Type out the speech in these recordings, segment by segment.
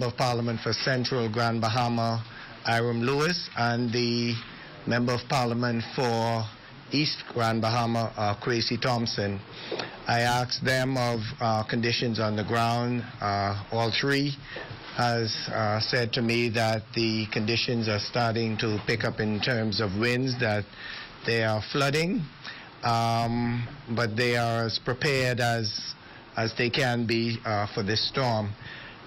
Member of Parliament for Central Grand Bahama, Iram Lewis, and the Member of Parliament for East Grand Bahama, Kwesi Thompson. I asked them of conditions on the ground. All three has said to me that the conditions are starting to pick up in terms of winds, that they are flooding, but they are as prepared as they can be for this storm.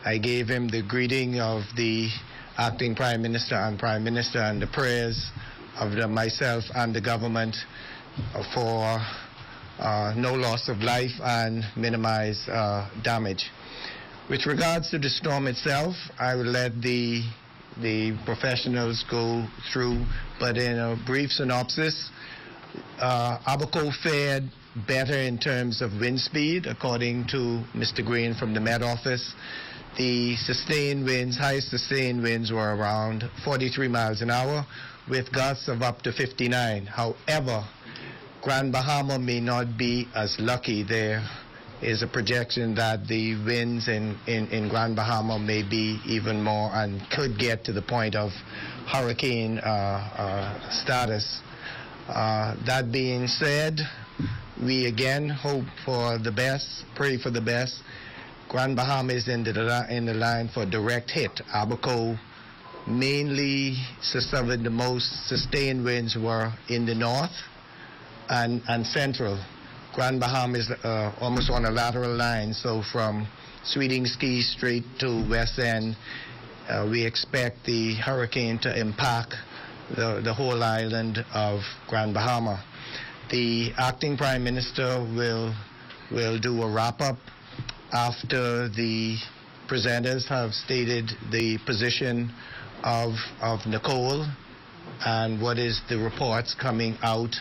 I gave him the greeting of the acting Prime Minister and the prayers of myself and the government for no loss of life and minimize damage. With regards to the storm itself, I will let the professionals go through, but in a brief synopsis, Abaco fared better in terms of wind speed, according to Mr. Green from the Met Office. The sustained winds, highest sustained winds, were around 43 miles an hour, with gusts of up to 59. However, Grand Bahama may not be as lucky. There is a projection that the winds in Grand Bahama may be even more and could get to the point of hurricane status. That being said, we again hope for the best, pray for the best. Grand Bahama is in the line for direct hit. Abaco mainly suffered the most sustained winds were in the north and central. Grand Bahama is almost on a lateral line, so from Sweeting Ski straight to West End, we expect the hurricane to impact the whole island of Grand Bahama. The acting Prime Minister will do a wrap-up after the presenters have stated the position of Nicole and what is the reports coming out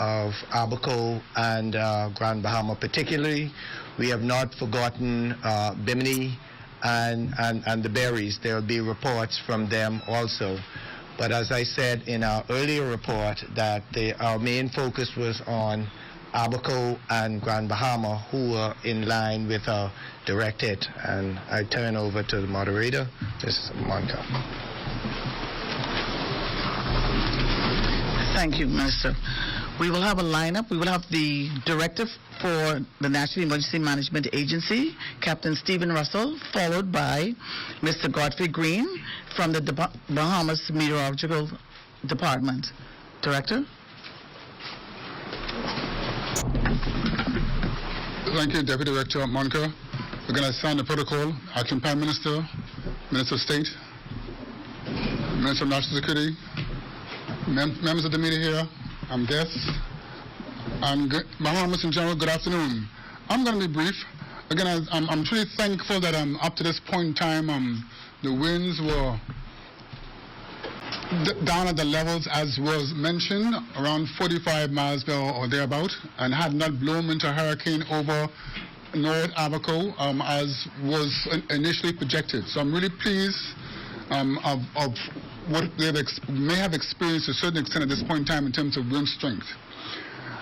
of Abaco and Grand Bahama particularly. We have not forgotten Bimini and the Berries. There will be reports from them also. But as I said in our earlier report, that our main focus was on Abaco and Grand Bahama, who were in line with a direct hit. And I turn over to the moderator, Ms. Monica. Thank you, Minister. We will have a lineup. We will have the Director for the National Emergency Management Agency, Captain Stephen Russell, followed by Mr. Godfrey Green from the Bahamas Meteorological Department. Director? Thank you, Deputy Director Monica. We're going to sign the protocol. Acting Prime Minister, Minister of State, Minister of National Security, members of the media here, guests, and Bahamas in general, good afternoon. I'm going to be brief. Again, I'm truly thankful that up to this point in time, the winds were down at the levels as was mentioned, around 45 miles per hour or thereabout, and had not blown into a hurricane over North Abaco as was initially projected. So I'm really pleased of what they may have experienced to a certain extent at this point in time in terms of wind strength.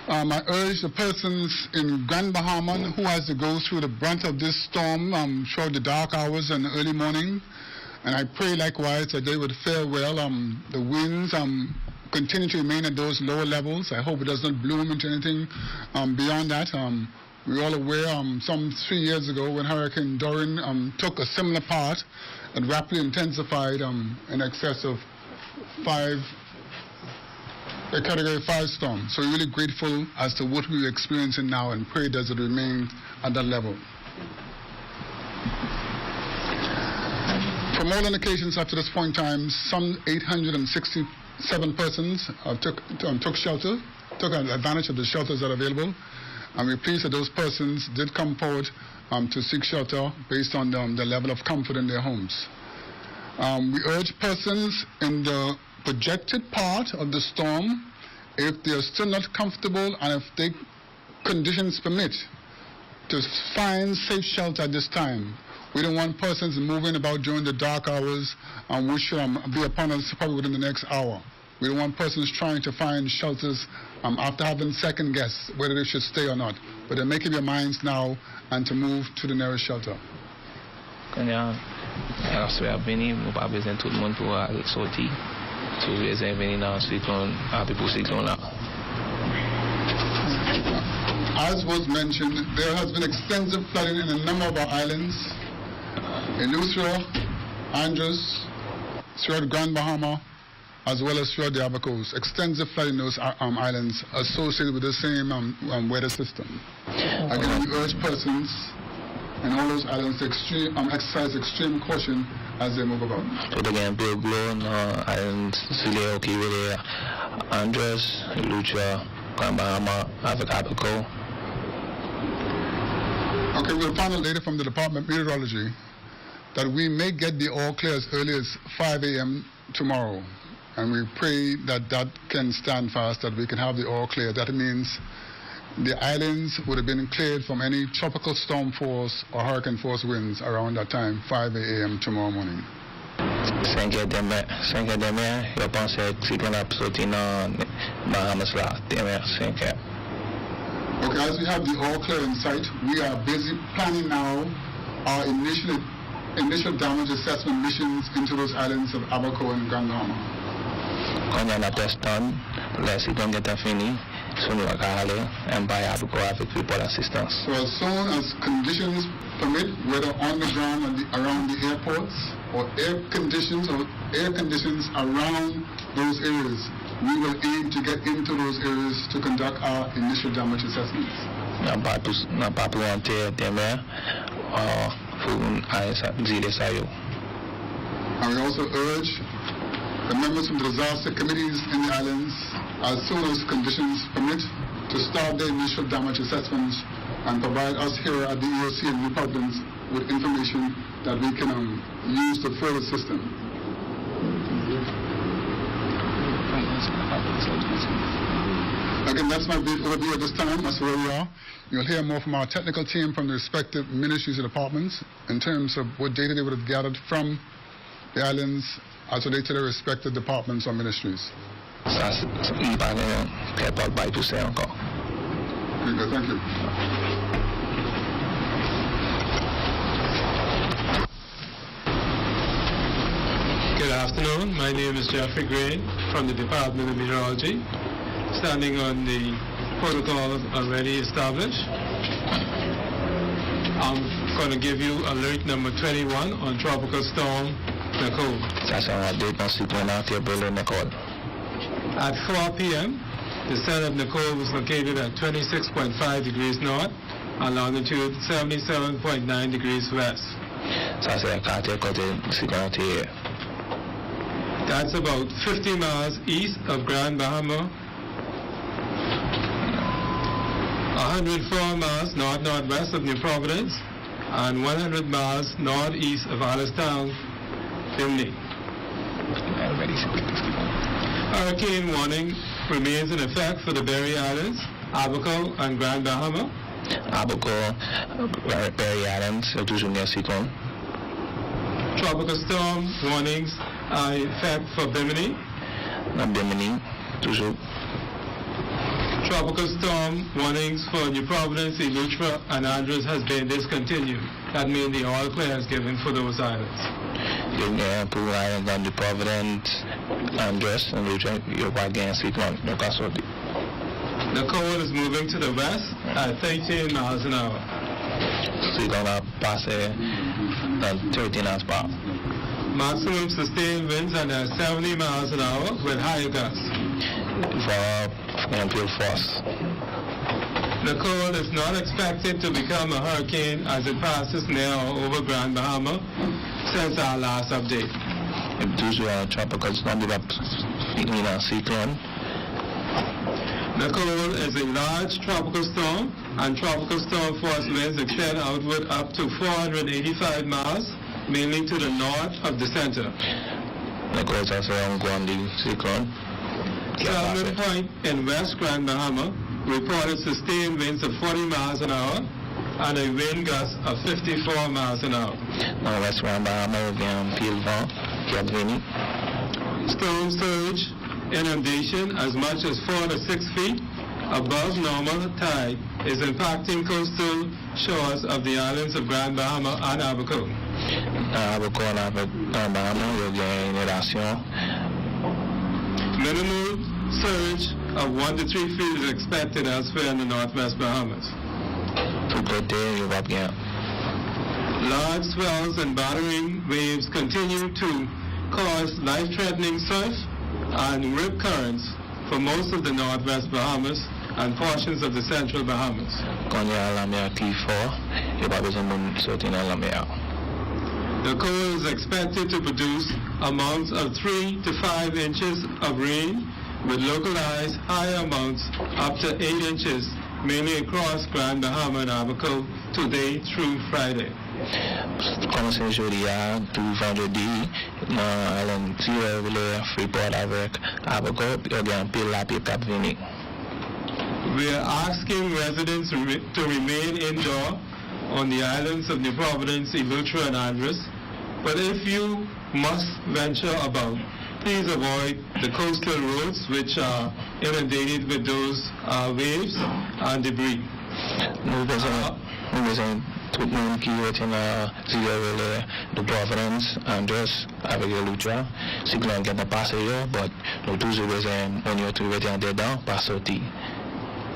I urge the persons in Grand Bahama who has to go through the brunt of this storm throughout the dark hours and early morning, and I pray likewise that they would fare well. The winds continue to remain at those lower levels. I hope it does not bloom into anything beyond that. We're all aware some 3 years ago when Hurricane Dorian took a similar part and rapidly intensified in excess of a Category 5 storm. So we're really grateful as to what we're experiencing now and pray that it remain at that level. From all indications up to this point in time, some 867 persons took shelter, took advantage of the shelters that are available, and we're pleased that those persons did come forward to seek shelter based on the level of comfort in their homes. We urge persons in the projected part of the storm, if they are still not comfortable and if the conditions permit, to find safe shelter at this time. We don't want persons moving about during the dark hours, which should be upon us probably within the next hour. We don't want persons trying to find shelters after having second guess whether they should stay or not. But they're making their minds now and to move to the nearest shelter. Aswe ap veni, nou pa bezen tout moun pou al soti. Sou bezen veni nan siklon, api pou siklon la. As was mentioned, there has been extensive flooding in a number of our islands. In Lucia, Andros, throughout Grand Bahama, as well as throughout the Abacos. Extensive flooding in those islands associated with the same weather system. Again, we urge persons in all those islands to exercise extreme caution as they move about. So again, Bill Glow, islands, Sileo, Kiwele, Andros, Lucia, Grand Bahama, Abaco. Okay, we'll find out later from the Department of Meteorology that we may get the all clear as early as 5 a.m. tomorrow. And we pray that that can stand fast, that we can have the all clear. That means the islands would have been cleared from any tropical storm force or hurricane force winds around that time, 5 a.m. tomorrow morning. 5 demain, je pense que c'est qu'on a sauté dans Bahamas là, demain 5 Okay, as we have the all clear in sight, we are busy planning now our initial damage assessment missions into those islands of Abaco and Grand Bahama. Quand on a testé, les cyclones sont finis, nous allons aller et by Abaco avec people assistance. So as soon as conditions permit, whether on the ground or around the airports or air conditions around those areas, we will aim to get into those areas to conduct our initial damage assessments. N'a pas pour entrer demain, pour dire ça. And we also urge the members from the disaster committees in the islands, as soon as conditions permit, to start their initial damage assessments and provide us here at the EOC and Republicans with information that we can use to further system. Again, that's my brief overview at this time as to where we are. You'll hear more from our technical team from the respective ministries and departments in terms of what data they would have gathered from the islands as related to their respective departments or ministries. Ça, il va pas pousser encore. Okay, thank you. Good afternoon. My name is Jeffrey Green from the Department of Meteorology, standing on the protocol already established. I'm going to give you alert number 21 on Tropical Storm Nicole. Ça, c'est un update dans cyclone Nicole. At 4 p.m., the center of Nicole was located at 26.5 degrees north and longitude 77.9 degrees west. Ça, c'est un quartier côté cyclone. That's about 50 miles east of Grand Bahama, 104 miles north-northwest of New Providence, and 100 miles northeast of Allenstown, Bimini. Hurricane warning remains in effect for the Berry Islands, Abaco, and Grand Bahama. Abaco, Berry Islands, c'est toujours un cyclone. Tropical storm warnings are in effect for Bimini. Bimini, toujours. Tropical storm warnings for New Providence, Eleuthera, and Andros has been discontinued. That means the all clear is given for those islands. Pour l'island de New Providence, Andros, and Eleuthera, you're again cyclone. Nicole is moving to the west at 13 miles an hour. Cyclone a passé dans 13 miles per hour. Maximum sustained winds are at 70 miles an hour with high gusts. For force. Nicole is not expected to become a hurricane as it passes near or over Grand Bahama since our last update. Toujours un tropical storm cyclone. Nicole is a large tropical storm, and tropical storm force winds extend outward up to 485 miles, mainly to the north of the center. Nicole is also un grand cyclone. Salmon Point in West Grand Bahama reported sustained winds of 40 miles an hour and a wind gust of 54 miles an hour. Dans West Grand Bahama, vient pile vent qui a venu. Storm surge, inundation as much as 4 to 6 feet above normal tide is impacting coastal shores of the islands of Grand Bahama and Abaco. Abaco na Grand Bahama, il y a une génération. Minimal surge of 1 to 3 feet is expected elsewhere in the Northwest Bahamas. Tout côté, il va bien. Large swells and battering waves continue to cause life-threatening surf and rip currents for most of the Northwest Bahamas and portions of the Central Bahamas. Quand il y a la mer qui fort, il n'y a pas besoin de sortir dans la mer. Nicole is expected to produce amounts of 3 to 5 inches of rain with localized higher amounts up to 8 inches, mainly across Grand Bahama and Abaco today through Friday. Comme c'est jeudi, tout vendredi, dans l'island Sierra Freeport avec Abaco, il y a un pile la pile cap venir. We are asking residents to remain indoor on the islands of New Providence, Eleuthera, and Andros. But if you must venture about, please avoid the coastal roads which are inundated with those waves and debris. Nous besoin tout le monde qui est dans Sierra de Providence, Andros, avec Eleuthera, si l'on ne passe pas, but nous toujours besoin de trouver dedans, pas sortir.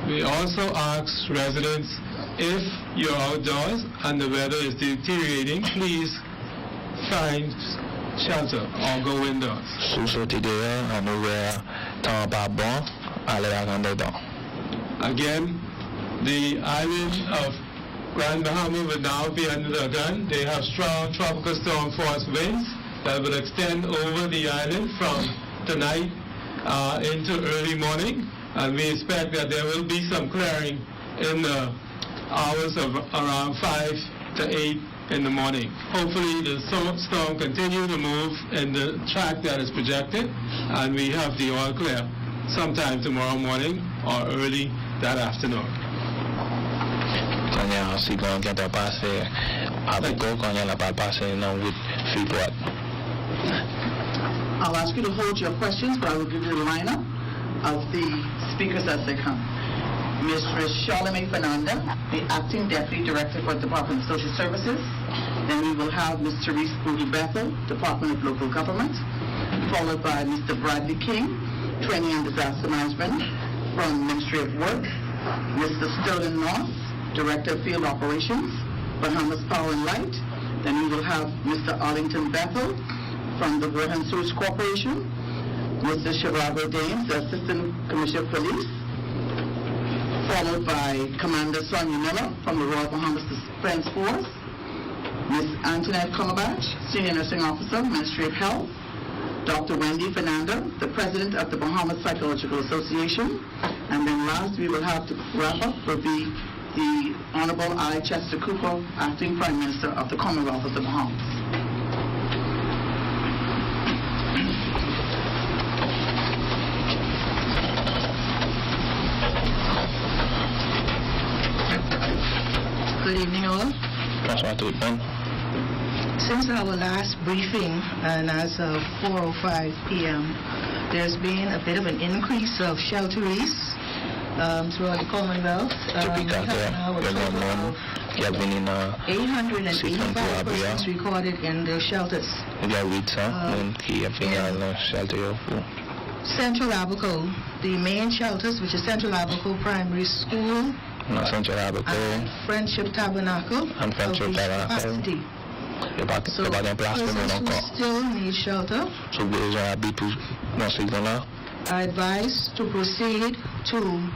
We also ask residents, if you're outdoors and the weather is deteriorating, please find shelter or go indoors. Sous sortir dehors, à nous voir temps pas bon, aller à dedans. Again, the island of Grand Bahama will now be under the gun. They have strong tropical storm force winds that will extend over the island from tonight into early morning. And we expect that there will be some clearing in the hours of around 5 to 8 in the morning. Hopefully the storm continue to move in the track that is projected, and we have the all clear sometime tomorrow morning or early that afternoon. Quand il y a un cyclone qui est passé à Abaco, quand il y a pas passé dans Freeport. I'll ask you to hold your questions, but I will give you the lineup of the speakers as they come. Mistress Charlemagne Fernanda, the Acting Deputy Director for the Department of Social Services. Then we will have Ms. Therese Booty Bethel, Department of Local Government, followed by Mr. Bradley King, Training and Disaster Management from Ministry of Work, Mr. Sterling North, Director of Field Operations, Bahamas Power and Light. Then we will have Mr. Arlington Bethel from the Water and Sewage Corporation, Mr. Chicago Dames, the Assistant Commissioner of Police, followed by Commander Sonia Miller from the Royal Bahamas Defense Force, Ms. Antoinette Cumberbatch, Senior Nursing Officer, Ministry of Health, Dr. Wendy Fernanda, the President of the Bahamas Psychological Association, and then last we will have to wrap up will be the Honorable I. Chester Cooper, Acting Prime Minister of the Commonwealth of the Bahamas. Good evening, all. Since our last briefing, and as of 4:05 p.m., there's been a bit of an increase of shelteries throughout the Commonwealth. We have now a total of 885 persons recorded in the shelters. Central Abaco, the main shelters, which is Central Abaco Primary School, and Friendship Tabernacle, and Friendship Tabernacle. So persons who still need shelter are advised to proceed to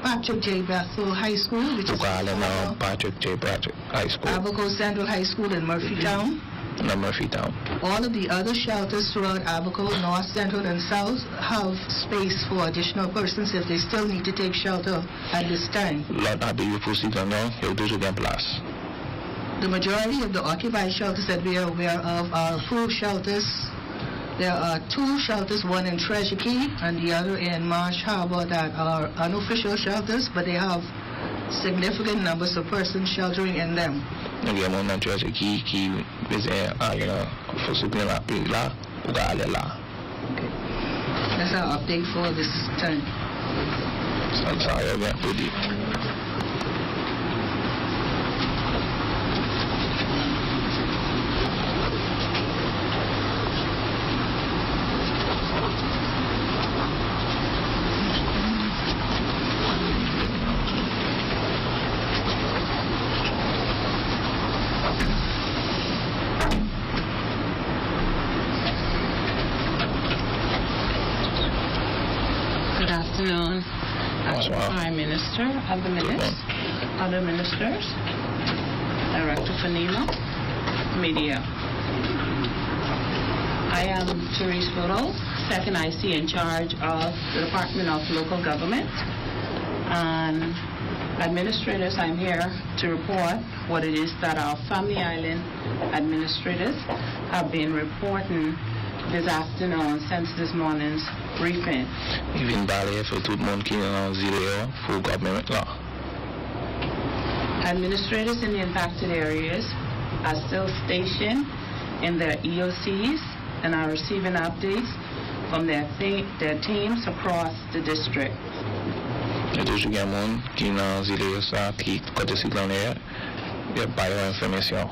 Patrick J. Bethel High School, which is Patrick J. High School, Abaco Central High School in Murphytown. All of the other shelters throughout Abaco, North, Central, and South have space for additional persons if they still need to take shelter at this time. The majority of the occupied shelters that we are aware of are approved shelters. There are 2 shelters, one in Treasure Key and the other in Marsh Harbor, that are unofficial shelters, but they have significant numbers of persons sheltering in them. Okay. That's our update for this time. afternoon, Acting Prime Minister, other ministers, Director for NEMA, media. I am Therese Boodle, second IC in charge of the Department of Local Government. And administrators, I'm here to report what it is that our Family Island administrators have been reporting this afternoon since this morning's briefing. Even Bali for tout le monde qui est en zéro pour government law. Administrators in the impacted areas are still stationed in their EOCs and are receiving updates from their teams across the district. Il y a toujours des gens qui sont en zéro ça qui côté cyclonaire, il y a pas d'information.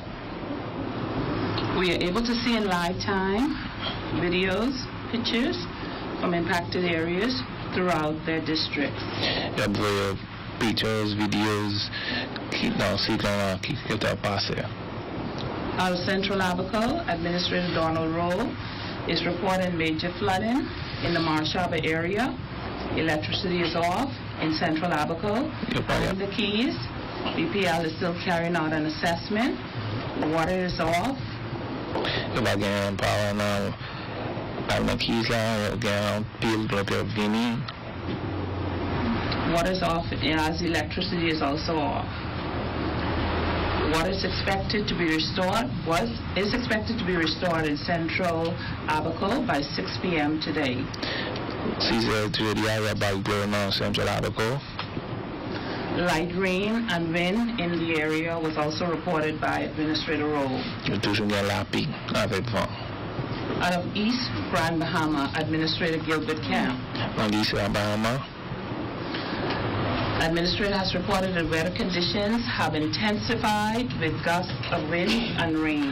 We are able to see in live time videos, pictures from impacted areas throughout their districts. Il y a pictures, videos qui dans le cyclone qui est passé. Out of Central Abaco, Administrator Donald Rowe is reporting major flooding in the Marsh Harbor area. Electricity is off in Central Abaco. In the Keys, BPL is still carrying out an assessment. Water is off. Again, power now. I'm the Keys line again. Build up your Vinny. Water is off as electricity is also off. Water is expected to be restored. Is expected to be restored in Central Abaco by 6 p.m. today. Caesar to the area by blowing on Central Abaco. Light rain and wind in the area was also reported by Administrator Rowe. Out of East Grand Bahama, Administrator Gilbert Camp. Administrator has reported that weather conditions have intensified with gusts of wind and rain.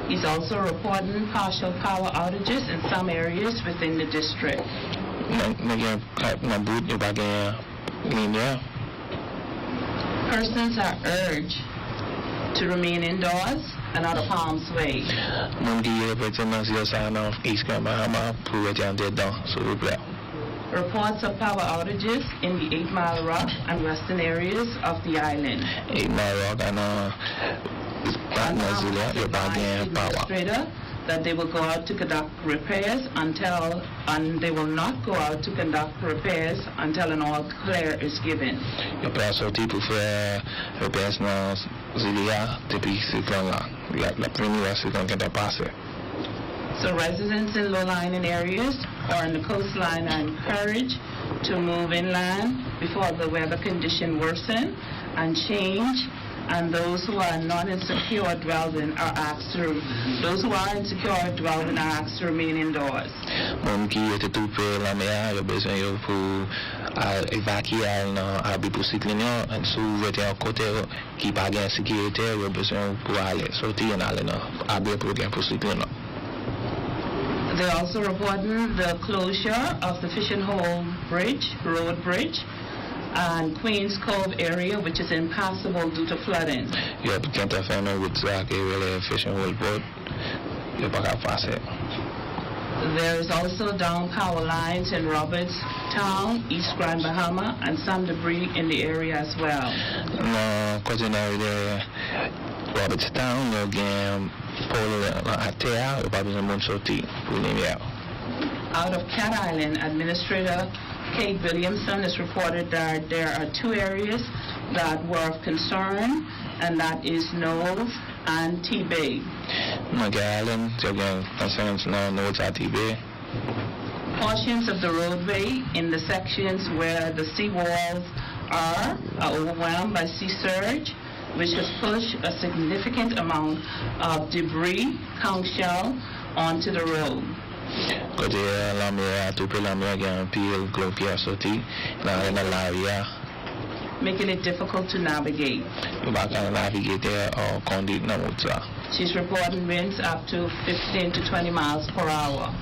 He's also reporting partial power outages in some areas within the district. Persons are urged to remain indoors and out of harm's way. Reports of power outages in the 8 Mile Rock and western areas of the island. 8 Mile Rock and Administrator that they will go out to conduct repairs and they will not go out to conduct repairs until an all clear is given. So residents in low-lying areas or in the coastline are encouraged to move inland before the weather condition worsen and change. And those who are not insecure dwelling are asked to remain indoors. They're also reporting the closure of the Fishing Hole Road Bridge, and Queens Cove area, which is impassable due to flooding. There is also down power lines in Robertstown, East Grand Bahama, and some debris in the area as well. Out of Cat Island, Administrator Kate Williamson has reported that there are 2 areas that were of concern, and that is Nove and T-Bay. Portions of the roadway in the sections where the seawalls are overwhelmed by sea surge, which has pushed a significant amount of debris, conch shell, onto the road. Making it difficult to navigate. She's reporting winds up to 15 to 20 miles per hour.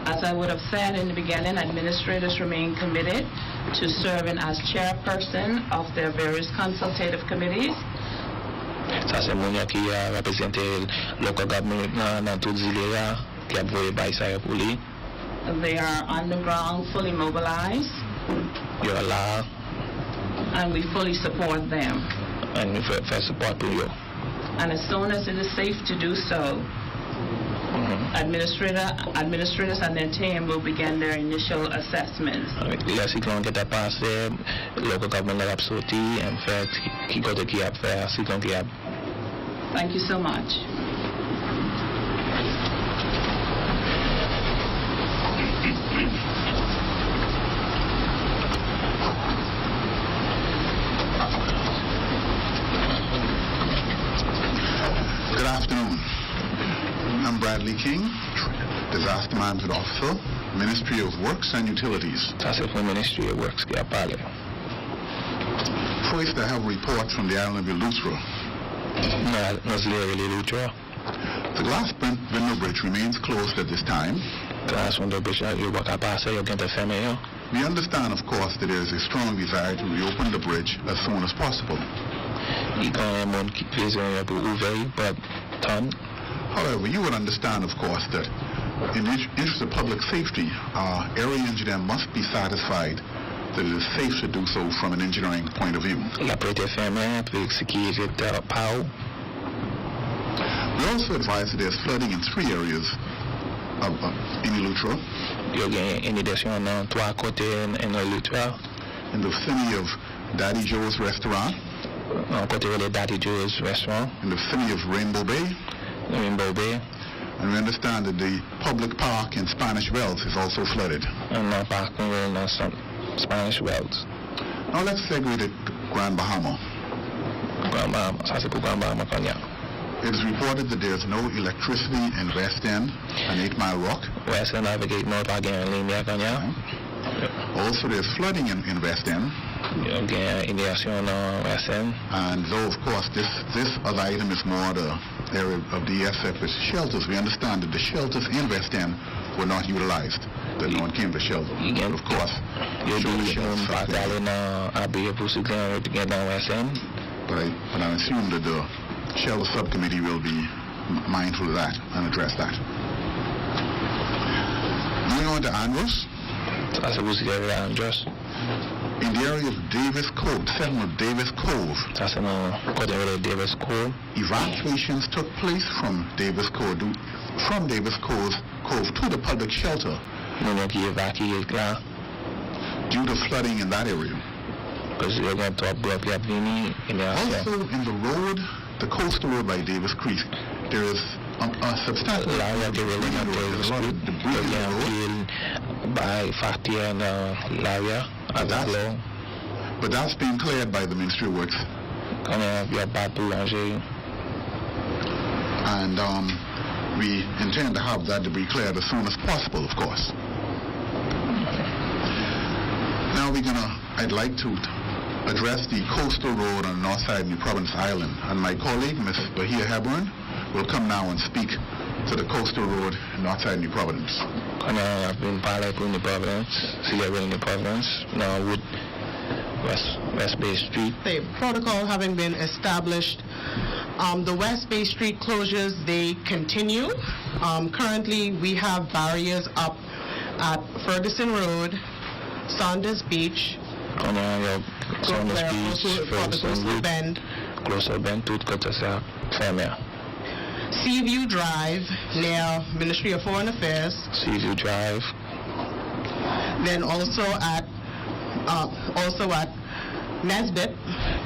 As I would have said in the beginning, administrators remain committed to serving as chairperson of their various consultative committees. Ça c'est mon qui a représenté local government dans toute l'île qui a voulu bailler ça pour lui. They are on the ground, fully mobilized, You're là and we fully support them. and we fait support pour you. And as soon as it is safe to do so, administrators and their team will begin their initial assessments. Le cyclone qui est passé, local government l'a sorti et fait qui côté qui a fait cyclone qui a. Thank you so much. Good afternoon. I'm Bradley King, Disaster Management Officer, Ministry of Works and Utilities. Ça c'est pour le Ministry of Works qui a parlé. First, I have reports from the island of Eleuthera. Nos les lucha. The glass window bridge remains closed at this time. Glass window bridge you va passer yo gente fermé. We understand, of course, that there is a strong desire to reopen the bridge as soon as possible. Il y a un monde qui plaisait pour ouvrir, but ton. However, you would understand, of course, that in the interest of public safety, area engineer must be satisfied that it is safe to do so from an engineering point of view. La prête fermée pour sécuriser le pau. We also advise that there's flooding in 3 areas in Eleuthera, Il y a une inondation dans 3 côtés en lucha. in the vicinity of Daddy Joe's Restaurant, Un côté de Daddy Joe's restaurant, in the vicinity of Rainbow Bay, Rainbow Bay, and we understand that the public park in Spanish Wells is also flooded. and un parc dans Spanish Wells. Now let's segue to Grand Bahama. Ça c'est pour Grand Bahama Kenya. It is reported that there's no electricity in West End and 8 Mile Rock. Western Navigate North again ligne Kenya. Also, there's flooding in West End. Again inondation dans Western. And though, of course, this other item is more the area of the ESF with shelters, we understand that the shelters in West End were not utilized, that no one came to shelter. Again, But of course, You sure, the do shelters are back there. dans Abbey pour cycler to get down Western. But I assume that the shelter subcommittee will be mindful of that and address that. Moving on to Andros, Ça c'est pour cycler Andros. in the area of Davis Cove, settlement of Davis Cove, Ça c'est dans côté de Davis Cove. evacuations took place from Davis Cove to the public shelter Nous qui évacué là. due to flooding in that area. Because you're going to block your vini in your Also, in the road, the coastal road by Davis Creek, there is a substantial Là, il y a des debris éléments in the road. There's a lot of debris in the road, by Fatia and l'area avec l'eau. but that's being cleared by the Ministry of Works. Quand il y a pas boulanger, And we intend to have that debris cleared as soon as possible, of course. Now I'd like to address the coastal road on the north side of New Providence Island. And my colleague, Ms. Bahia Hepburn, will come now and speak to the coastal road on the north side of New Providence. quand il y a une parole pour New Providence, s'il y avait une Providence, now would West Bay Street. The protocol having been established, the West Bay Street closures, they continue. Currently, we have barriers up at Ferguson Road, Saunders Beach, Quand il y a Saunders where Beach, also for the Ferguson Coastal Road, Bend, Coastal Bend, tout côté ça fermé. Seaview Drive near Ministry of Foreign Affairs, Seaview Drive, then also at Nesbitt,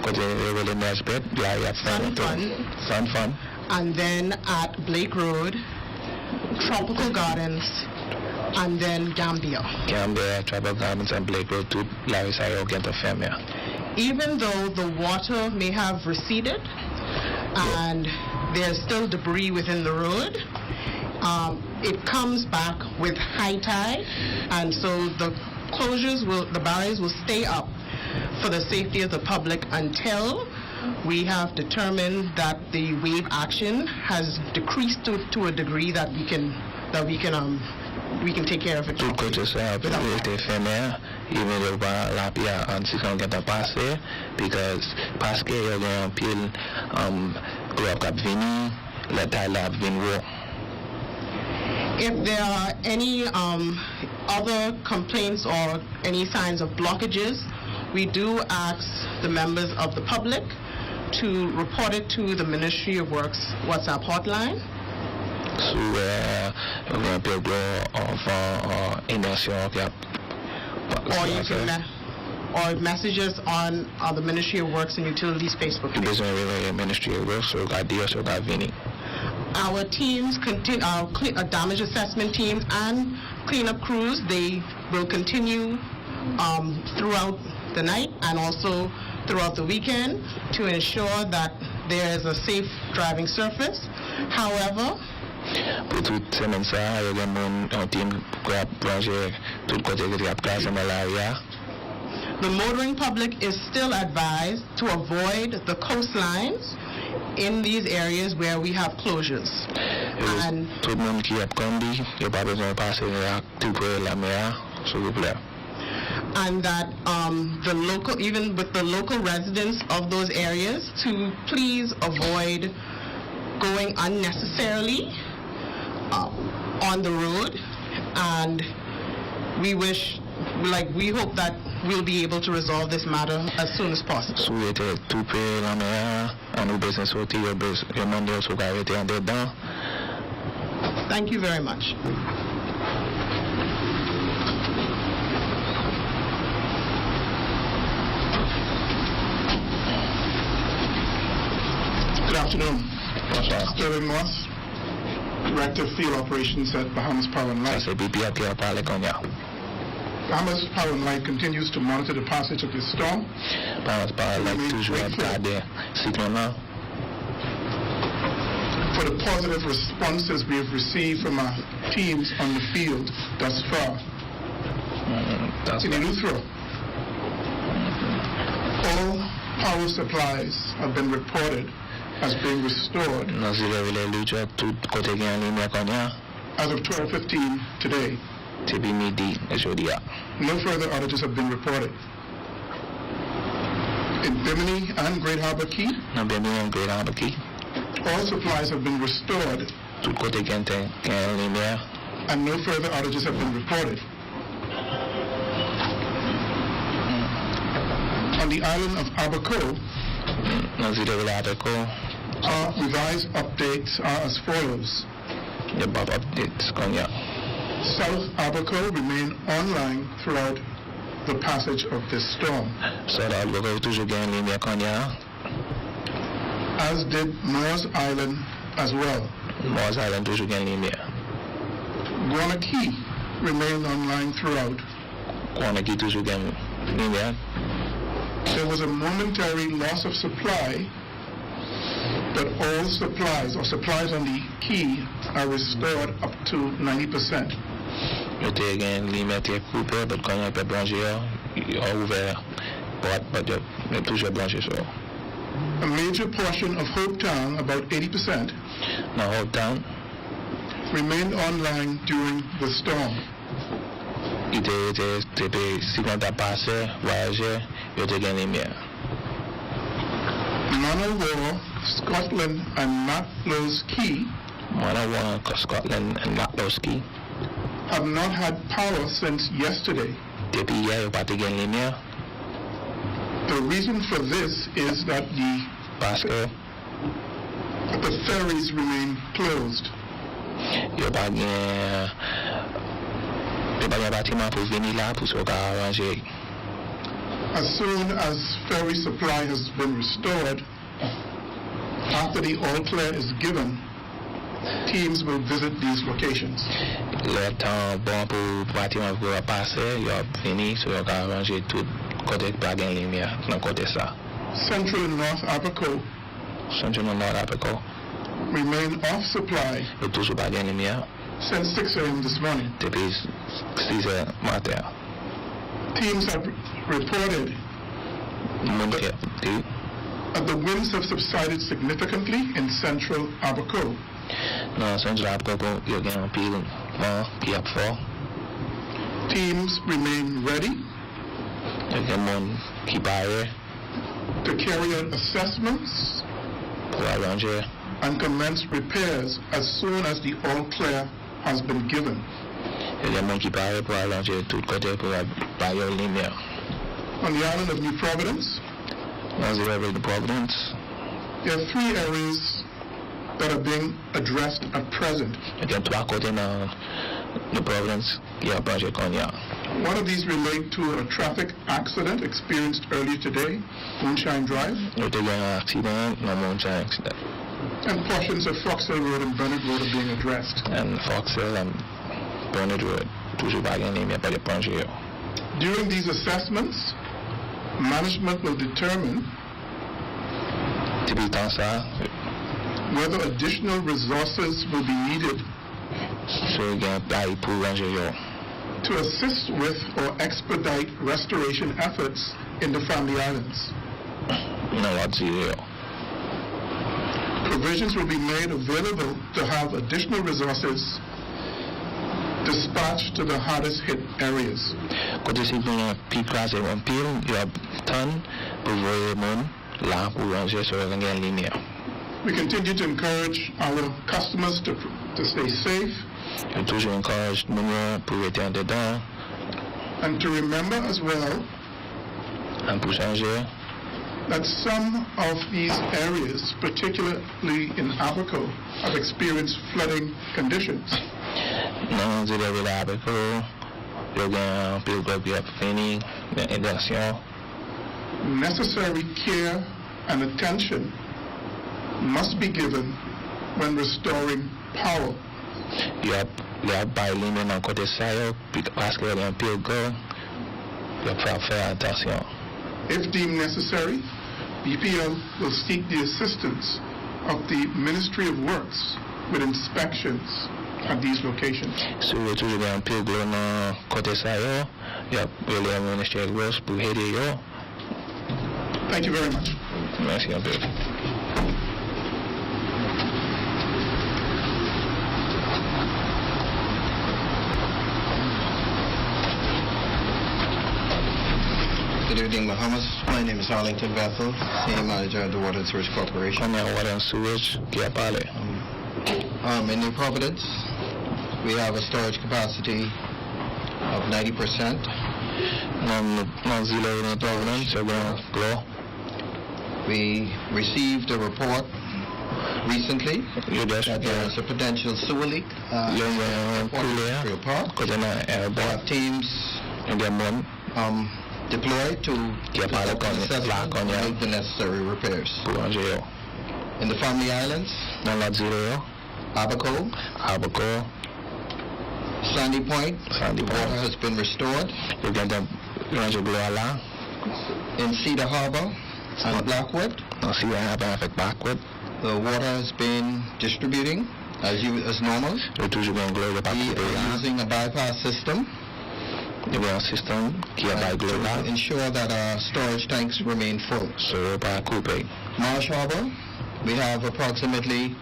côté de Nesbitt, il y a Sun Fun, and then at Blake Road, Tropical Gardens, and then Gambia. Gambia, Tribal Gardens and Blake Road, tout là où ça y a gente fermé. Even though the water may have receded and there's still debris within the road, it comes back with high tide, and so the barriers will stay up for the safety of the public until we have determined that the wave action has decreased to a degree that we can take care of it. Tout côté ça peut être fermé, il ne va la pierre en si qu'on get passé, parce que il y a un pile grab kap vini, let lab vin wo. If there are any other complaints or any signs of blockages, we do ask the members of the public to report it to the Ministry of Works WhatsApp hotline. So, Or you can or messages on the Ministry of Works and Utilities Facebook page. Ministry of Works, so got deal, so got vini. Our teams, our damage assessment teams and cleanup crews, they will continue throughout the night and also throughout the weekend to ensure that there is a safe driving surface. However, the motoring public is still advised to avoid the coastlines in these areas where we have closures. And that the local, even with the local residents of those areas, to please avoid going unnecessarily on the road. And we hope that we'll be able to resolve this matter as soon as possible. Thank you very much. Good afternoon. Sterling Moss, Director of Field Operations at Bahamas Power and Light. Bahamas Power and Light continues to monitor the passage of this storm. For the positive responses we have received from our teams on the field thus far. In Eleuthero, all power supplies have been reported as being restored as of 12:15 today. No further outages have been reported. In Bimini and Great Harbor Key, all supplies have been restored and no further outages have been reported. On the island of Abaco, our revised updates are as follows. South Abaco remain online throughout the passage of this storm, as did Moores Island as well. Guana Key remained online throughout. There was a momentary loss of supply, but all supplies or supplies on the key are restored up to 90%. A major portion of Hope Town, about 80%, remained online during the storm. Manowar, Scotland and Matlows Key have not had power since yesterday. The reason for this is that the ferries remain closed. As soon as ferry supply has been restored, after the all clear is given, teams will visit these locations. Central and North Abaco remain off supply since 6 a.m. this morning. Teams have reported that the winds have subsided significantly in Central Abaco. Teams remain ready to carry out assessments pour arranger. and commence repairs as soon as the all clear has been given. Il y a monde qui parle pour arranger tout côté pour bailler les lumières. On the island of New Providence, Dans the area of Providence, there are 3 areas that are being addressed at present. il y a 3 côtés dans le Providence qui a projet qu'on y a. One of these relate to a traffic accident experienced earlier today, Moonshine Drive, Il y a eu un accident dans Moonshine accident. and portions of Fox Hill Road and Bernard Road are being addressed. And Fox Hill and Bernard Road, toujours bailler les lumières par les projets. During these assessments, management will determine Depuis le temps ça, whether additional resources will be needed il y a un bail pour ranger yo. to assist with or expedite restoration efforts in the Family Islands. Non, là, zero. Provisions will be made available to have additional resources dispatched to the hardest hit areas. Côté si nous avons plus classé un pile, il y a tonne pour voir le monde là pour ranger sur la lumière. We continue to encourage our customers to stay safe Je toujours encourage les gens pour rester dedans and to remember as well et pour changer. that some of these areas, particularly in Abaco, have experienced flooding conditions. Non, je devais là avec eux. Il y a un pile de bien fini, d'intention. Necessary care and attention must be given when restoring power. Il y a bail lumière dans côté ça, parce qu'il y a un pile de il faut faire attention. If deemed necessary, BPL will seek the assistance of the Ministry of Works with inspections at these locations. Si vous toujours un pile de dans côté ça, il y a le ministère de l'Ouest pour aider yo. Thank you very much. Merci un peu. Good evening, Bahamas. My name is Arlington Bethel, Senior Manager at the Water and Sewage Corporation. On est water and sewage qui a parlé. In New Providence, we have a storage capacity of 90%. Non zéro dans Providence, c'est bon, gros. We received a report recently You dash that there is a potential sewer leak il y a un Industrial couloir Park. côté dans We airport. have teams Il y a monde deployed to qui a parlé conduct an con assessment and make the necessary repairs. pour ranger yo. In the Family Islands, Dans la zéro, Abaco, Abaco, Sandy Point, Sandy the water Point. has been restored. Il y a un ranger bleu là. In Cedar Harbor and Blackwood, Dans si on a pas fait backward, the water has been distributing as normal. il y a toujours un globe de We papier are là. using a bypass system Il y a un système qui a pas globe là. to ensure that our storage tanks remain full. So pas coupé. Marsh Harbor, we have approximately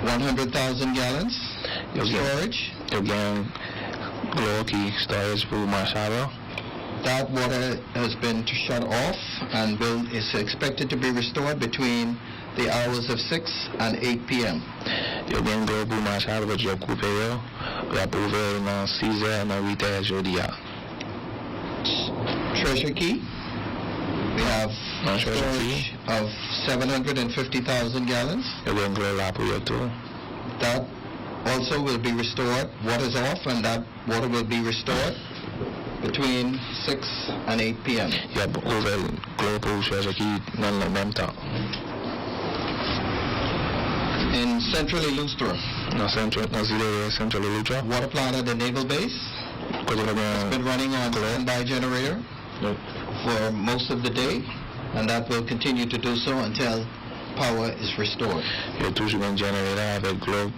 100,000 gallons Il of y a storage. un globe qui storage pour Marshall. That water has been shut off and is expected to be restored between the hours of 6 and 8 p.m. Il y a un globe pour Marshall que j'ai coupé yo. Il a prouvé dans 6 heures, dans 8 heures aujourd'hui. Treasure Key, we have Treasure storage of 750,000 gallons. Il y a un globe là pour yo tout. That also will be restored. Water's off, and that water will be restored between 6 and 8 p.m. Il y a prouvé le globe pour Treasure Key dans le même temps. In Central Illustra, Dans Central Lucha, water plant at the naval base côté has been de running on standby generator for most of the day, and that will continue to do so until power is restored. il y a toujours un générateur avec globe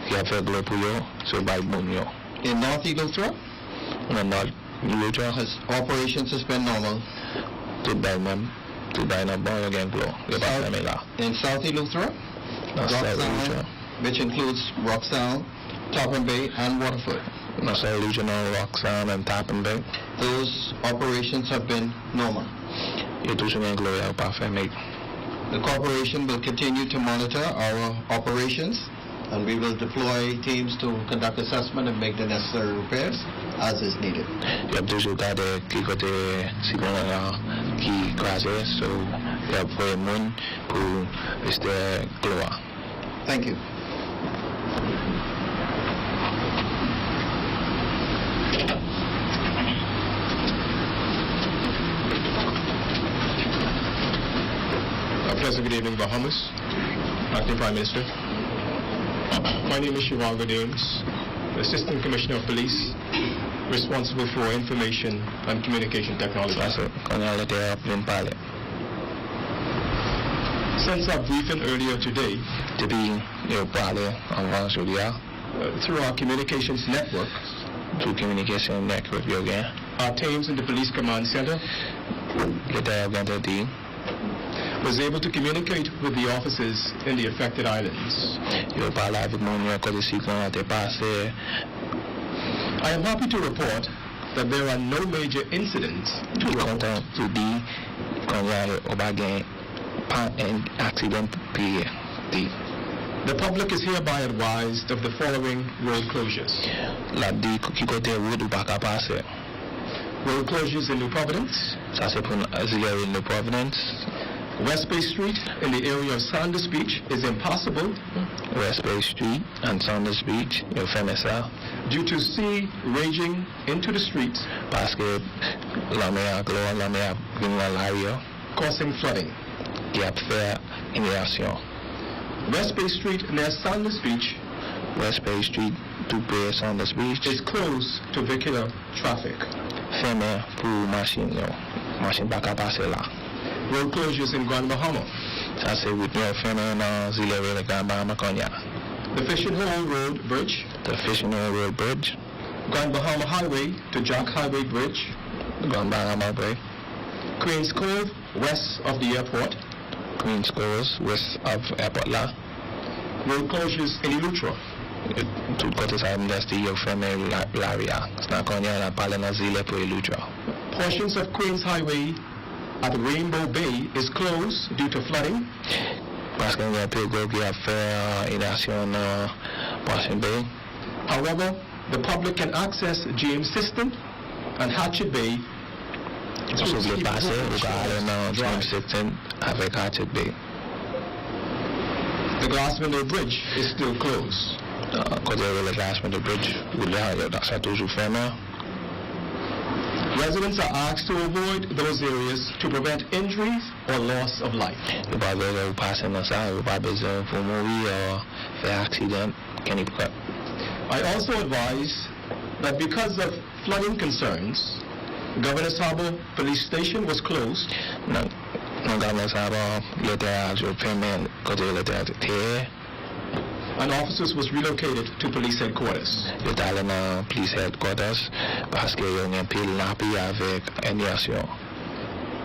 qui a fait globe pour yo, sur bail moun yo. In North Illustra, Dans Nord Lucha, operations has been normal. tout bail même, tout bail dans bon, il y a un globe. Il y a pas fermé là. In South Illustra, Dans South Lucha, Roxanne, which includes Roxanne, Topham Bay, and Waterford. dans South Lucha, dans Roxanne and Tappan Bay, Those operations have been normal. il y a toujours un globe qui a pas fermé. The corporation will continue to monitor our operations, and we will deploy teams to conduct assessment and make the necessary repairs as is needed. You have toujours gardé qui côté cyclone qui crasé, so you have pour moun pour rester gloire. Thank you. Pleasant good evening, Bahamas. Acting Prime Minister. My name is Shivago Dames, Assistant Commissioner of Police, responsible for information and communication technology. Since our briefing earlier today, through our communications network, our teams in the Police Command Center was able to communicate with the officers in the affected islands. I am happy to report that there are no major incidents to report. The public is hereby advised of the following road closures. Road closures in New Providence, West Bay Street in the area of Sanders Beach is impassable. West Bay Street and Sanders Beach, due to sea raging into the streets, causing flooding. West Bay Street near Sanders Beach, West Bay Street to Sanders Beach is closed to vehicular traffic. Road closures in Grand Bahama. The Fishing Hole Road Bridge. Grand Bahama Highway to Jack Highway Bridge. Queens Cove west of the airport. Road closures in Eleuthera. Portions of Queens Highway at Rainbow Bay is closed due to flooding. However, the public can access James System and Hatchet Bay through The Glass Window Bridge is still closed. Residents are asked to avoid those areas to prevent injuries or loss of life. I also advise that because of flooding concerns, Governor's Harbour Police Station was closed. And officers was relocated to police headquarters.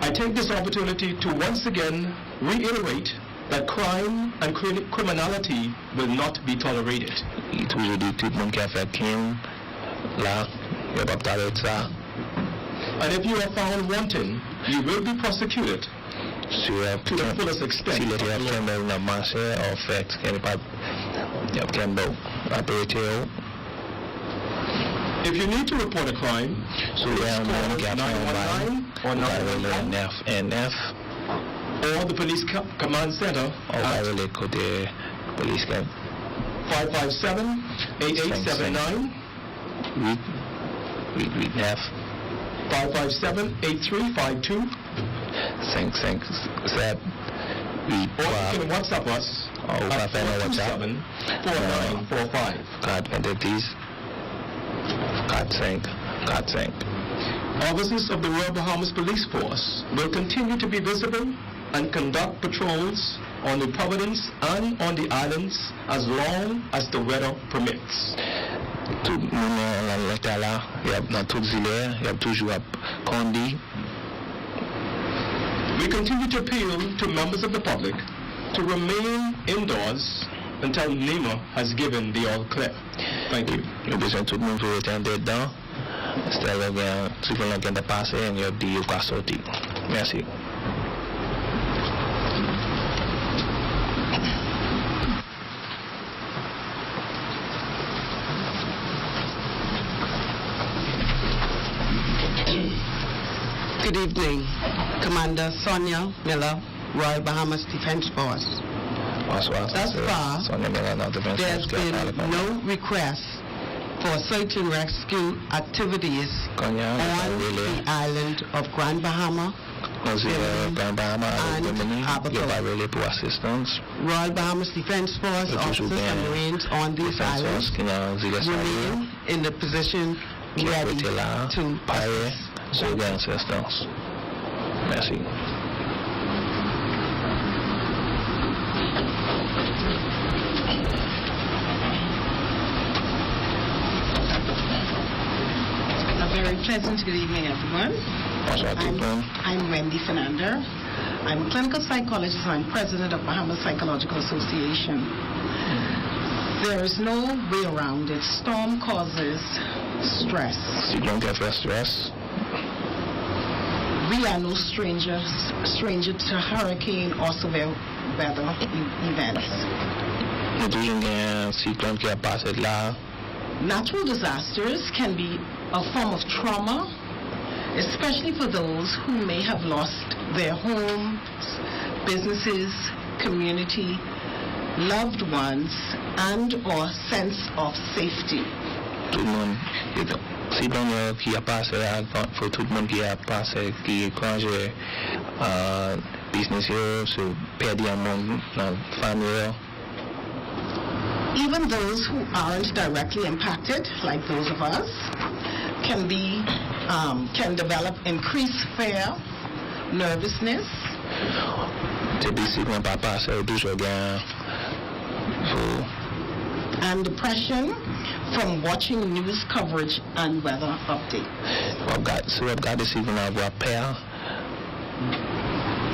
I take this opportunity to once again reiterate that crime and criminality will not be tolerated. And if you are found wanting, you will be prosecuted to the fullest extent of the law. If you need to report a crime, please call 911 or 911 or the Police Command Center at 557-8879 557-8352 or you can WhatsApp us at 427-4945. Officers of the Royal Bahamas Police Force will continue to be visible and conduct patrols on the Providence and on the islands as long as the weather permits. We continue to appeal to members of the public to remain indoors until NEMA has given the all clear. Thank you. Merci. Good evening, Commander Sonia Miller, Royal Bahamas Defense Force. Thus far, there's been no request for search and rescue activities on the island of Grand Bahama and Abaco. Royal Bahamas Defense Force officers and Marines on these islands remain in the position ready to assist. Merci. Very pleasant good evening, everyone. I'm Wendy Fernanda. I'm a clinical psychologist and I'm president of Bahamas Psychological Association. There is no way around it. Storm causes stress. Stress. We are no stranger to hurricane or severe weather events. Natural disasters can be a form of trauma, especially for those who may have lost their homes, businesses, community, loved ones, and or sense of safety. Tout le monde, si l'on qui a passé, pour tout le monde qui a passé, qui est congé, business, so perdu un monde dans la famille. Even those who aren't directly impacted, like those of us, can develop increased fear, nervousness, and depression from watching news coverage and weather updates.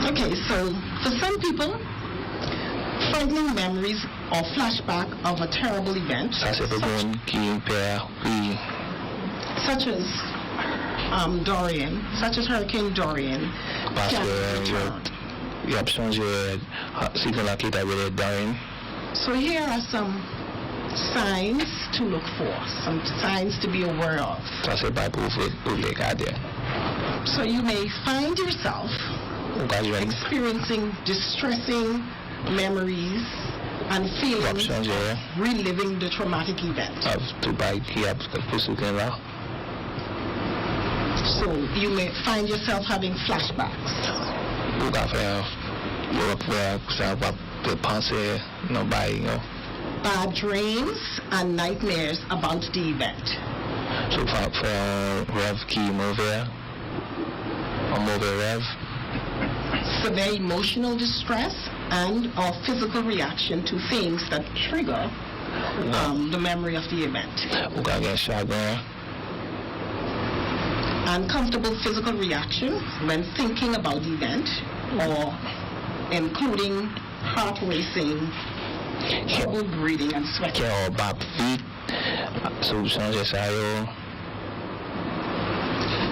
Okay, so for some people, frightening memories or flashback of a terrible event, such as Hurricane Dorian, So here are some signs to look for, some signs to be aware of. So you may find yourself experiencing distressing memories and feelings of reliving the traumatic event. So you may find yourself having flashbacks. Bad dreams and nightmares about the event. Severe emotional distress and or physical reaction to things that trigger the memory of the event. Uncomfortable physical reaction when thinking about the event, or including heart racing, trouble breathing and sweating.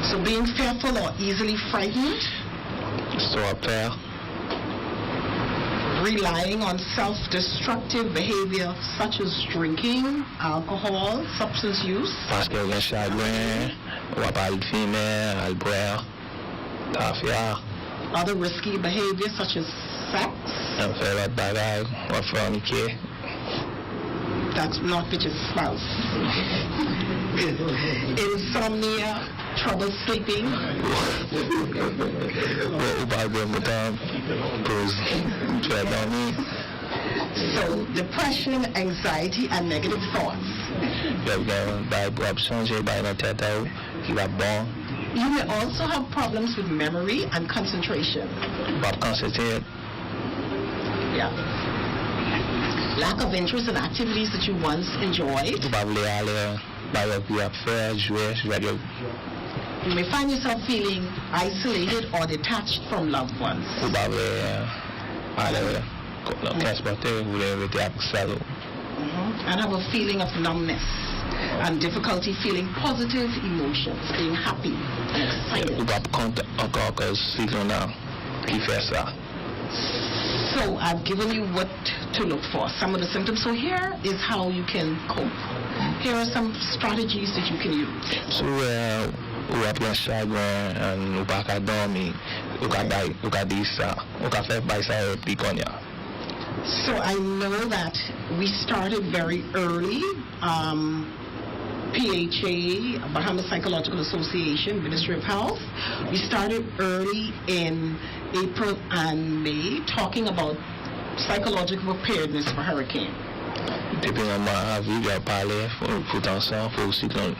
So being fearful or easily frightened. Relying on self-destructive behavior such as drinking, alcohol, substance use. Other risky behavior such as sex. That's not with your spouse. Insomnia, trouble sleeping. So depression, anxiety, and negative thoughts. You may also have problems with memory and concentration. Yeah. Lack of interest in activities that you once enjoyed. You may find yourself feeling isolated or detached from loved ones. And have a feeling of numbness and difficulty feeling positive emotions, being happy and excited. So I've given you what to look for, some of the symptoms. So here is how you can cope. Here are some strategies that you can use. So ou apren chagrin, an ou pa ka dormi, ou ka di sa, ou ka fe bay sa pi konya. So I know that we started very early. PHA, Bahamas Psychological Association, Ministry of Health. We started early in April and May talking about psychological preparedness for hurricane. Depuis un mois à vivre, à parler, pour t'ensemble, pour cyclone.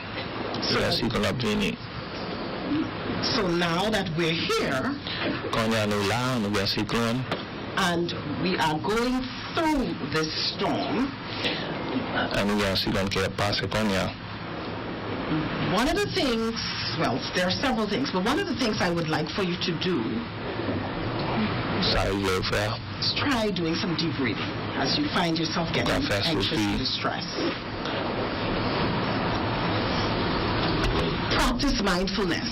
Cyclone a venu. So now that we're here, Quand on est là, on est cyclone. and we are going through this storm, And we are cyclone qui est passé qu'on y a. one of the things, well, there are several things, but one of the things I would like for you to do Ça arrive à faire. is try doing some deep breathing as you find yourself getting anxious and distressed. Practice mindfulness.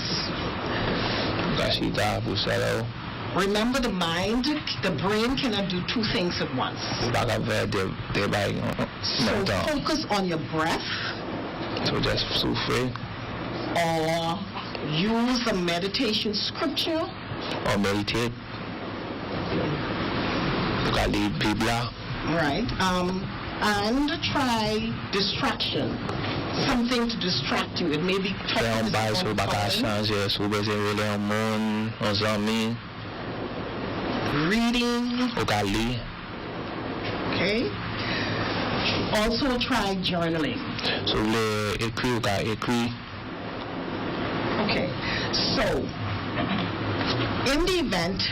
Kashita, Busalo. Remember, the mind, the brain cannot do two things at once. So focus on your breath. So just souffle. Or use a meditation scripture. Or meditate. Right. And try distraction. Something to distract you. It may be talking to someone, reading. Okay. Also try journaling. Okay. So, in the event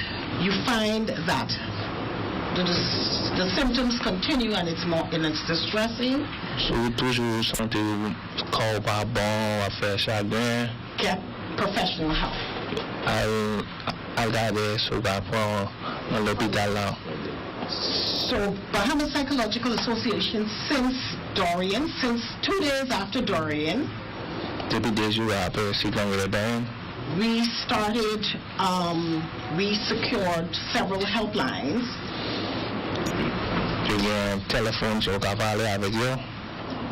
you find that the symptoms continue and it's more and it's distressing, get professional help. So Bahamas Psychological Association, since 2 days after Dorian, we started, we secured several helplines.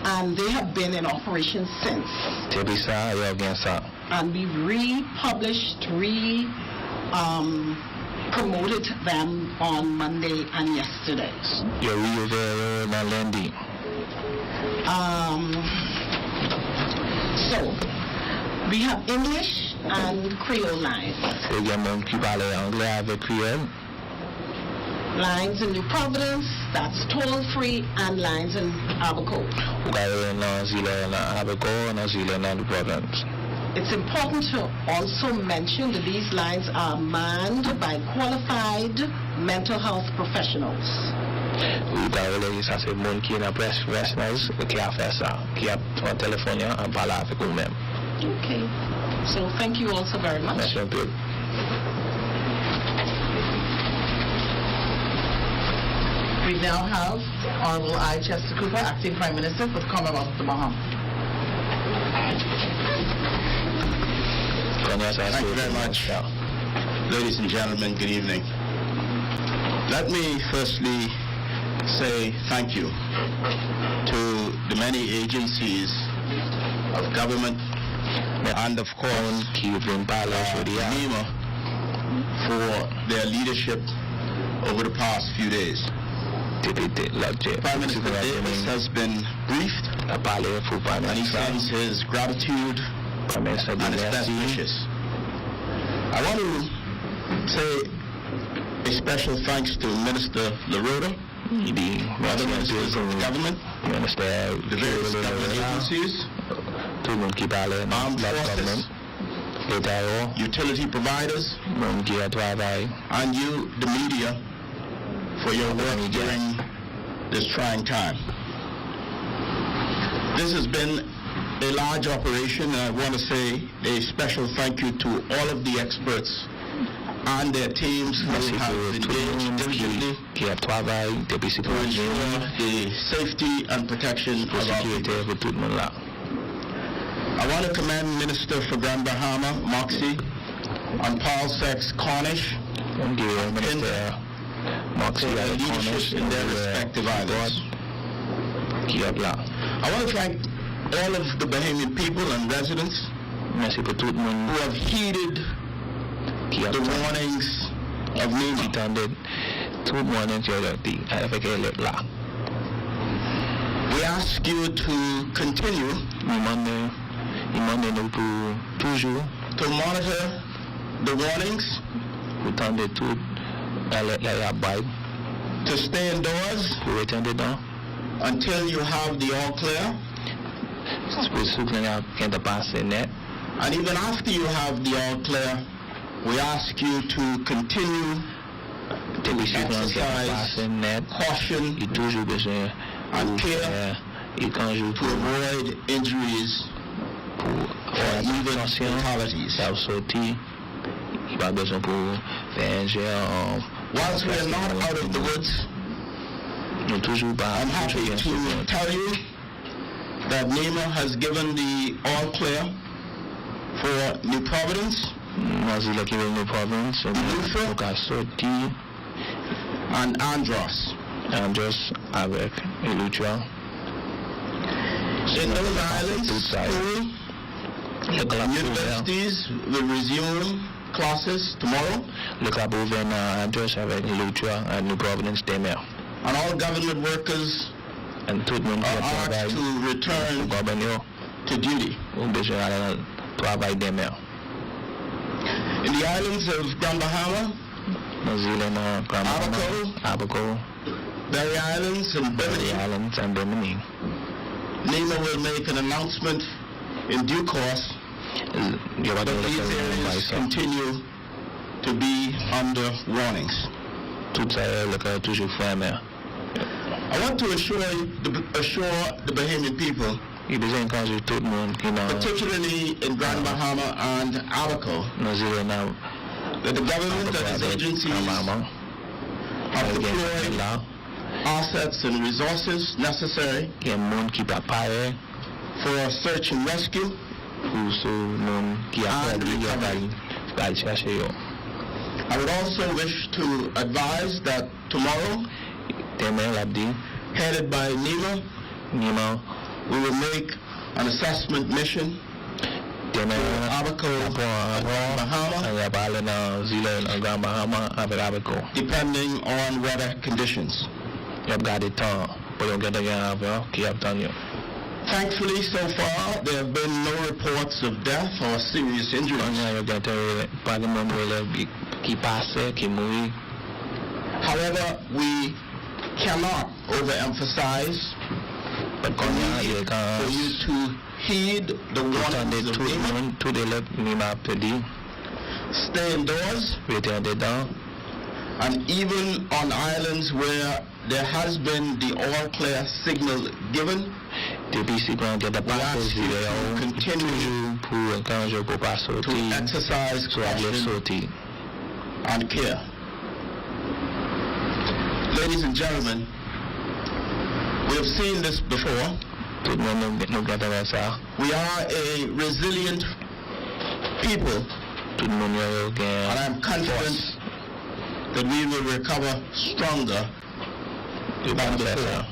And they have been in operation since. And we republished, promoted them on Monday and yesterday. So we have English and Creole lines. Lines in New Providence, that's toll-free, and lines in Abaco. It's important to also mention that these lines are manned by qualified mental health professionals. Okay, so thank you also very much. We now have Honorable I. Chester Cooper, Acting Prime Minister for the Commonwealth of the Bahamas. Thank you very much. Ladies and gentlemen, good evening. Let me firstly say thank you to the many agencies of government and of course NEMA for their leadership over the past few days. Prime Minister Davis has been briefed and he sends his gratitude and his best wishes. I want to say a special thanks to Minister Laroda, the other ministers of the government, the various government agencies, armed forces, utility providers, and you, the media, for your work during this trying time. This has been a large operation, and I want to say a special thank you to all of the experts and their teams who have engaged diligently to ensure the safety and protection of our people. I want to commend Minister for Grand Bahama, Moxie, and Paul Sex Cornish, for their leadership in their respective islands. I want to thank all of the Bahamian people and residents Merci pour tout le monde who have heeded qui a the warnings of NEMA. entendu tout le monde avec elle là. We ask you to continue Demandez-nous pour toujours to monitor the warnings, pour tendre tout la Bible, to stay indoors pour rester dedans, until you have the all clear, pour ceux qui ont passé net. and even after you have the all clear, we ask you to continue to exercise caution Il toujours besoin and care et quand je to avoid injuries or even fatalities. Il va besoin pour faire Whilst we are not out of the woods, I'm happy to tell you that NEMA has given the all clear for New Providence, and Andros. Avec Lucha. In those islands, school, universities will resume classes tomorrow. Le club ouvert à Andros avec Lucha à New Providence demain. And all government workers And tout le monde qui are travaille asked to return to duty. ont besoin de travail demain. In the islands of Grand Bahama, Abaco, Berry Islands, and Bimini, Islands and Bimini. NEMA will make an announcement in due course, but these areas continue to be under warnings. Tout ça, le cas toujours fermé. I want to assure the Bahamian people, Il besoin d'encourager tout le monde qui n'a particularly in Grand Bahama and Abaco, that the government and its agencies have deployed assets and resources necessary for search and rescue and recovery. I would also wish to advise that tomorrow, headed by NEMA, we will make an assessment mission to Abaco, Bahama, depending on weather conditions. Thankfully, so far, there have been no reports of death or serious injuries. However, we cannot overemphasize the need for you to heed the warnings of NEMA. Stay indoors, and even on islands where there has been the all clear signal given, we ask you to continue to exercise caution and care. Ladies and gentlemen, we have seen this before. We are a resilient people, and I'm confident that we will recover stronger than before.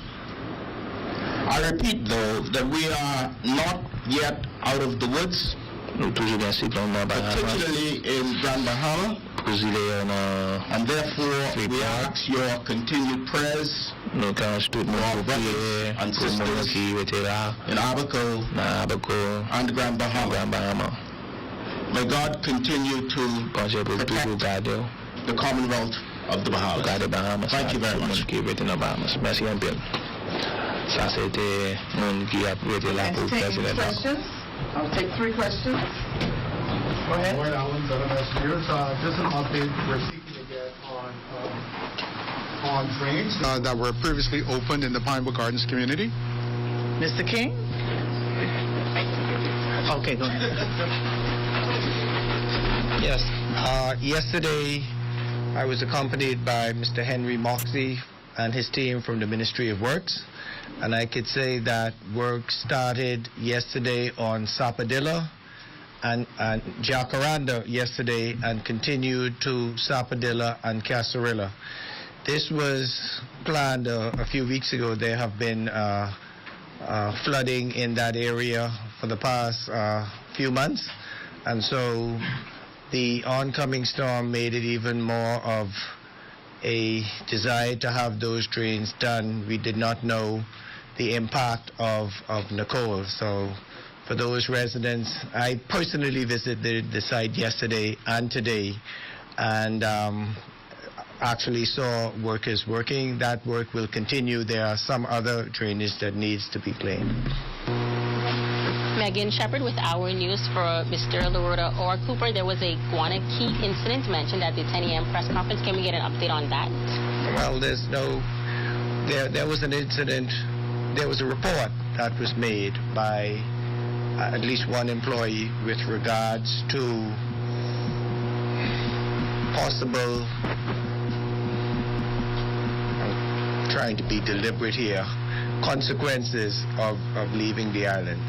I repeat, though, that we are not yet out of the woods, particularly in Grand Bahama, and therefore we ask your continued prayers for our brothers and sisters in Abaco and Grand Bahama. May God continue to protect the Commonwealth of the Bahamas. Thank you very much. Entertaining questions? I'll take 3 questions. Go ahead. Lloyd Allen, Veteran Messengers. Just an update we're seeking to get on drains that were previously opened in the Pinebrook Gardens community. Mr. King? Okay, go ahead. Yes. Yesterday, I was accompanied by Mr. Henry Moxey and his team from the Ministry of Works. And I could say that work started yesterday on Sapadilla and Jacaranda yesterday and continued to Sapadilla and Casarilla. This was planned a few weeks ago. There have been flooding in that area for the past few months, And so the oncoming storm made it even more of a desire to have those drains done. We did not know the impact of Nicole. So for those residents, I personally visited the site yesterday and today, and actually saw workers working. That work will continue. There are some other drainage that needs to be cleaned. Megan Shepard with Our News for Mr. Loretta or Cooper. There was a Guanakee incident mentioned at the 10 a.m. press conference. Can we get an update on that? Well, there was an incident. There was a report that was made by at least one employee with regards to possible, I'm trying to be deliberate here, consequences of leaving the island.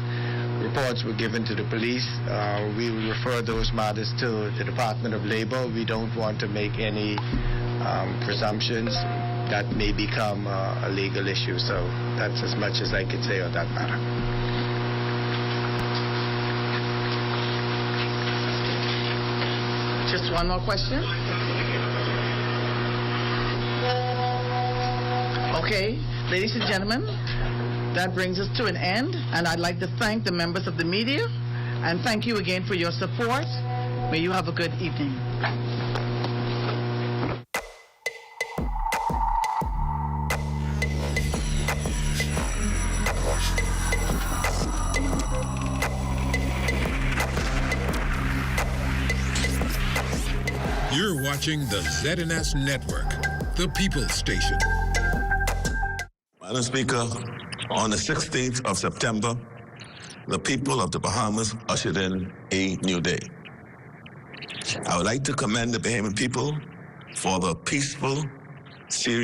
Reports were given to the police. We will refer those matters to the Department of Labor. We don't want to make any presumptions that may become a legal issue. So that's as much as I could say on that matter. Just one more question. Okay, ladies and gentlemen, that brings us to an end, and I'd like to thank the members of the media, and thank you again for your support. May you have a good evening. You're watching the ZNS Network, the People's Station. Madam Speaker, on the 16th of September, the people of the Bahamas ushered in a new day. I would like to commend the Bahamian people for the peaceful, serious